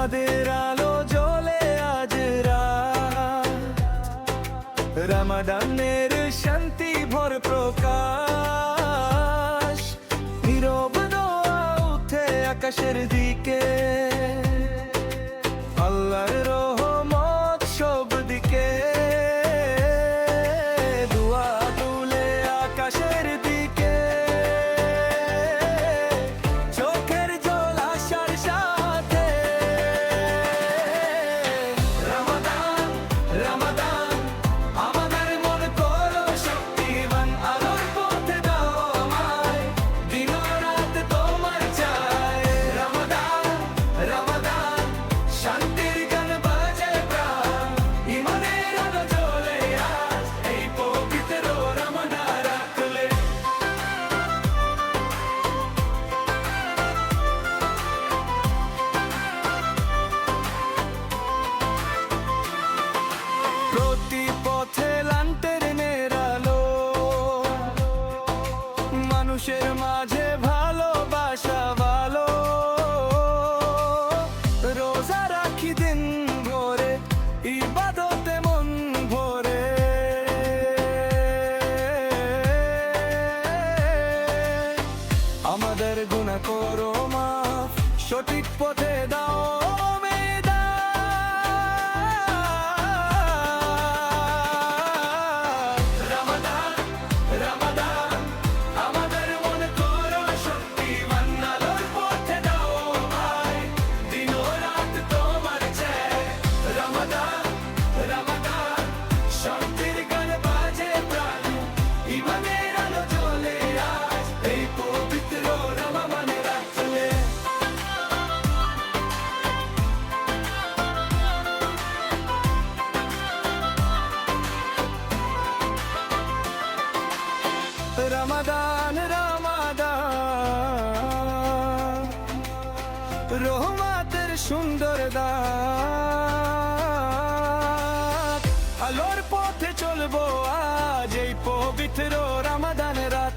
চাঁদের আলো জ্বলে আজ রাত, রমাদানের শান্তি ভর প্রকাশ, নীরব দোয়া উঠে আকাশের দিকে, আল্লাহর রহমত সব দিকে, দোয়া তুলে আকাশের দিকে, চোখের জল আসার সাথে। রমাদান রমাদান আমাদের মন করো শক্তিবান, আলোর পথে দাও আমায়, দিন রাত তোমার চাই। রমাদান রমাদান শান্তির গান বাজে প্রাণ, ইমানের আলো জ্বলে আজ এই পবিত্র রমনা রাখলে। প্রতি পথে লান্টের আলো, মানুষের মাঝে ভালোবাসা ভালো, রোজা রাখি দিন ভরে, ইবাদতে মন ভরে। আমাদের গুনাহ করো মাফ, সঠিক পথে দাও মেদান। রমাদান রমাদান আমাদের মন করো শক্তিবান, আলোর পথে দাও আমায়, দিন রাত তোমার চাই। রমাদান রমাদান শান্তির গান বাজে প্রাণ, ইমানের আলো জ্বলে আজ এই পবিত্র রমজান রাখলে। রমাদান রমাদান রহমতের সুন্দর দান, আলোর পথে চলবো আজ এই পবিত্র রমাদান রাত।